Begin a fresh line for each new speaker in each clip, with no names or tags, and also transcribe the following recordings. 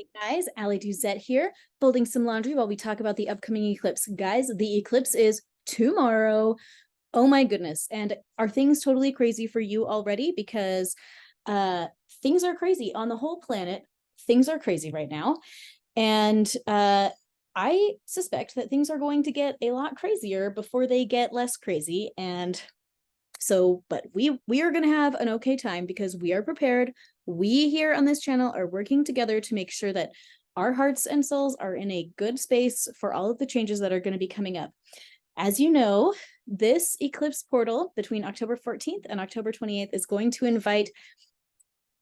Hey guys, Ali Duzette here, folding some laundry while we talk about the upcoming eclipse. Guys, the eclipse is tomorrow. Oh my goodness. And are things totally crazy for you already? Because things are crazy on the whole planet. Things are crazy right now. And I suspect that things are going to get a lot crazier before they get less crazy. And so, but we are going to have an okay time because we are prepared. We here on this channel are working together to make sure that our hearts and souls are in a good space for all of the changes that are going to be coming up. As you know, this eclipse portal between October 14th and October 28th is going to invite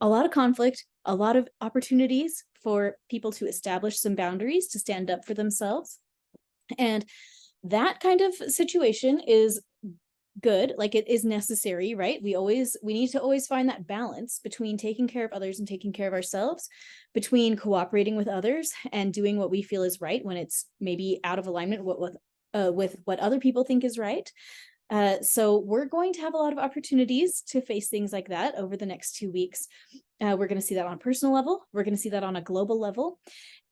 a lot of conflict, a lot of opportunities for people to establish some boundaries, to stand up for themselves. And that kind of situation is good, like it is necessary, right? We need to always find that balance between taking care of others and taking care of ourselves, between cooperating with others and doing what we feel is right when it's maybe out of alignment with what other people think is right. So we're going to have a lot of opportunities to face things like that over the next 2 weeks. We're going to see that on a personal level. We're going to see that on a global level.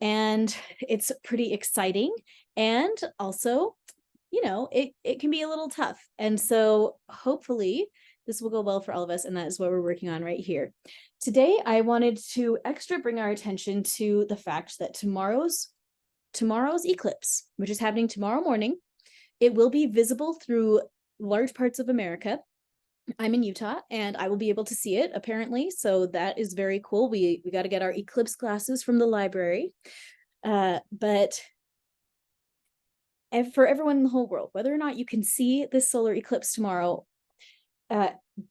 And it's pretty exciting. And also, you know, it can be a little tough. And so hopefully this will go well for all of us. And that is what we're working on right here. Today, I wanted to extra bring our attention to the fact that tomorrow's eclipse, which is happening tomorrow morning, it will be visible through large parts of America. I'm in Utah and I will be able to see it apparently. So that is very cool. We got to get our eclipse glasses from the library. But for everyone in the whole world, whether or not you can see this solar eclipse tomorrow,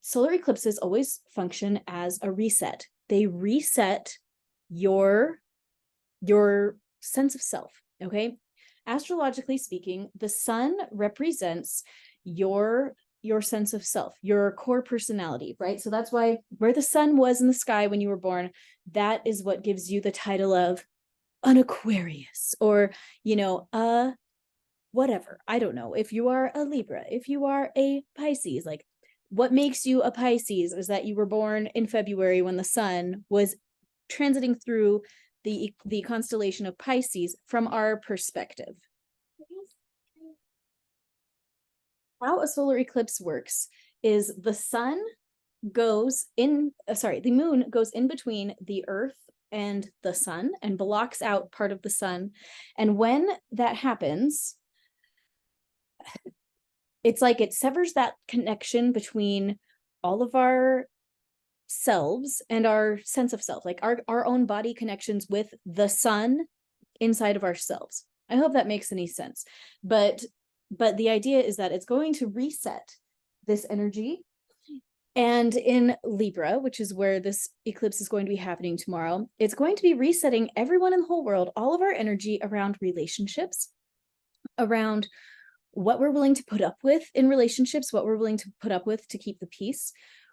solar eclipses always function as a reset. They reset your sense of self, okay? Astrologically speaking, the sun represents your sense of self, your core personality, right? So that's why where the sun was in the sky when you were born, that is what gives you the title of an Aquarius, or, you know, whatever. I don't know. If you are a Libra, if you are a Pisces, like what makes you a Pisces is that you were born in February when the sun was transiting through the constellation of Pisces from our perspective. How a solar eclipse works is the sun goes in, the moon goes in between the earth and the sun and blocks out part of the sun. And when that happens, it's like it severs that connection between all of our selves and our sense of self, like our own body connections with the sun inside of ourselves. I hope that makes any sense. But the idea is that it's going to reset this energy. And in Libra, which is where this eclipse is going to be happening tomorrow, it's going to be resetting everyone in the whole world, all of our energy around relationships, around what we're willing to put up with in relationships, what we're willing to put up with to keep the peace.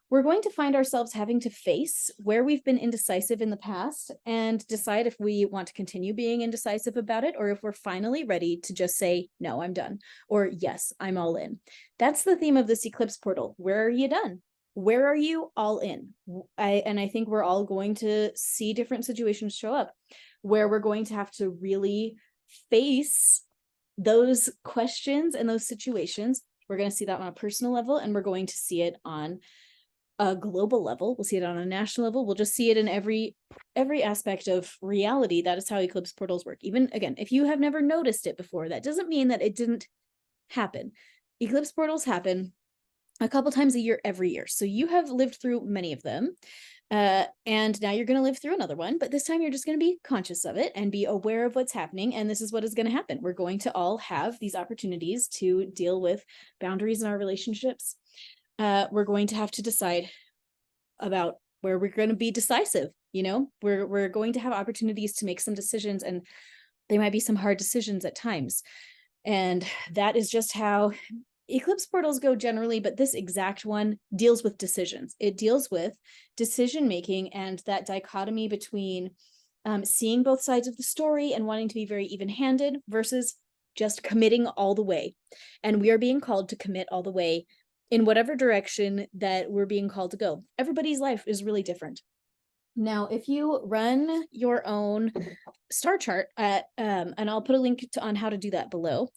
We're going to find ourselves having to face where we've been indecisive in the past and decide if we want to continue being indecisive about it, or if we're finally ready to just say, no, I'm done, or yes, I'm all in. That's the theme of this eclipse portal. Where are you done? Where are you all in? I think we're all going to see different situations show up where we're going to have to really face those questions and those situations. We're going to see that on a personal level, and we're going to see it on a global level. We'll see it on a national level. We'll just see it in every aspect of reality. That is how eclipse portals work. Even again, if you have never noticed it before, that doesn't mean that it didn't happen. Eclipse portals happen a couple times a year every year. So you have lived through many of them. And now you're going to live through another one, but this time you're just going to be conscious of it and be aware of what's happening. And this is what is going to happen. We're going to all have these opportunities to deal with boundaries in our relationships. We're going to have to decide about where we're going to be decisive. You know, we're going to have opportunities to make some decisions, and they might be some hard decisions at times. And that is just how eclipse portals go generally, but this exact one deals with decisions. It deals with decision making and that dichotomy between seeing both sides of the story and wanting to be very even-handed versus just committing all the way. And we are being called to commit all the way in whatever direction that we're being called to go. Everybody's life is really different. Now, if you run your own star chart and I'll put a link on how to do that below,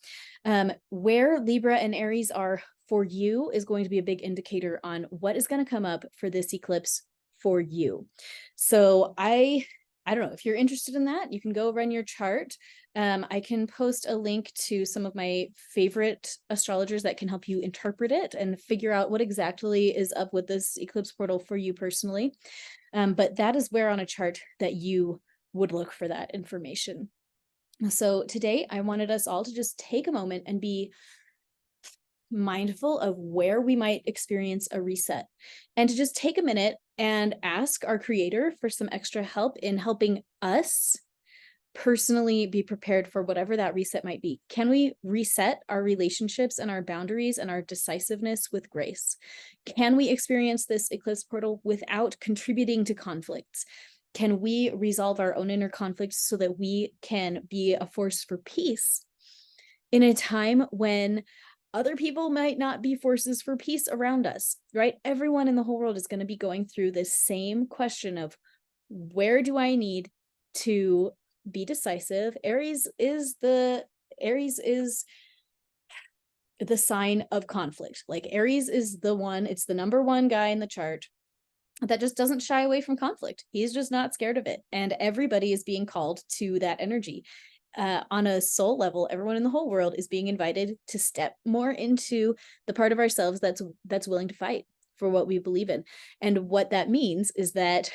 where Libra and Aries are for you is going to be a big indicator on what is going to come up for this eclipse for you. So I don't know if you're interested in that, you can go run your chart. I can post a link to some of my favorite astrologers that can help you interpret it and figure out what exactly is up with this eclipse portal for you personally. But that is where on a chart that you would look for that information. So today I wanted us all to just take a moment and be mindful of where we might experience a reset, and to just take a minute and ask our creator for some extra help in helping us personally be prepared for whatever that reset might be. Can we reset our relationships and our boundaries and our decisiveness with grace? Can we experience this eclipse portal without contributing to conflicts? Can we resolve our own inner conflicts so that we can be a force for peace in a time when other people might not be forces for peace around us, right? Everyone in the whole world is going to be going through this same question of, where do I need to be decisive? Aries is the sign of conflict. Like Aries is the one, it's the number one guy in the chart that just doesn't shy away from conflict. He's just not scared of it. And everybody is being called to that energy. On a soul level, everyone in the whole world is being invited to step more into the part of ourselves that's willing to fight for what we believe in. And what that means is that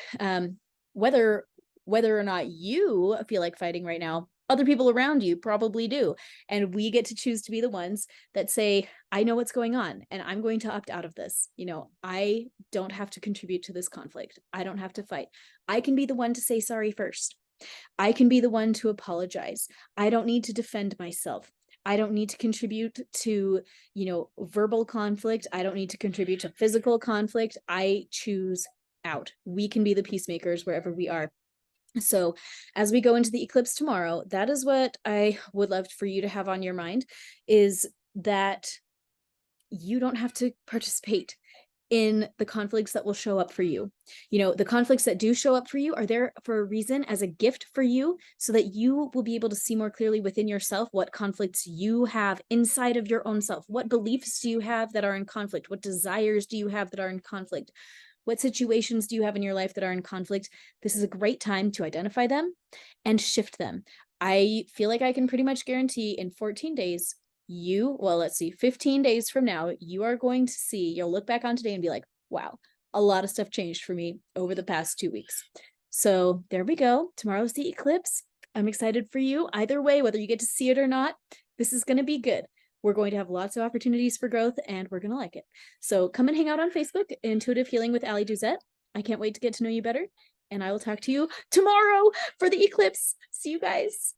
whether or not you feel like fighting right now, other people around you probably do. And we get to choose to be the ones that say, I know what's going on and I'm going to opt out of this. You know, I don't have to contribute to this conflict. I don't have to fight. I can be the one to say sorry first. I can be the one to apologize. I don't need to defend myself. I don't need to contribute to, verbal conflict. I don't need to contribute to physical conflict. I choose out. We can be the peacemakers wherever we are. So as we go into the eclipse tomorrow, that is what I would love for you to have on your mind, is that you don't have to participate in the conflicts that will show up for you. The conflicts that do show up for you are there for a reason, as a gift for you, so that you will be able to see more clearly within yourself what conflicts you have inside of your own self. What beliefs do you have that are in conflict? What desires do you have that are in conflict? What situations do you have in your life that are in conflict? This is a great time to identify them and shift them. I feel like I can pretty much guarantee in 14 days, 15 days from now, you are going to see, you'll look back on today and be like, wow, a lot of stuff changed for me over the past 2 weeks. So there we go. Tomorrow's the eclipse. I'm excited for you. Either way, whether you get to see it or not, this is going to be good. We're going to have lots of opportunities for growth and we're going to like it. So come and hang out on Facebook, Intuitive Healing with Ali Duzette. I can't wait to get to know you better. And I will talk to you tomorrow for the eclipse. See you guys.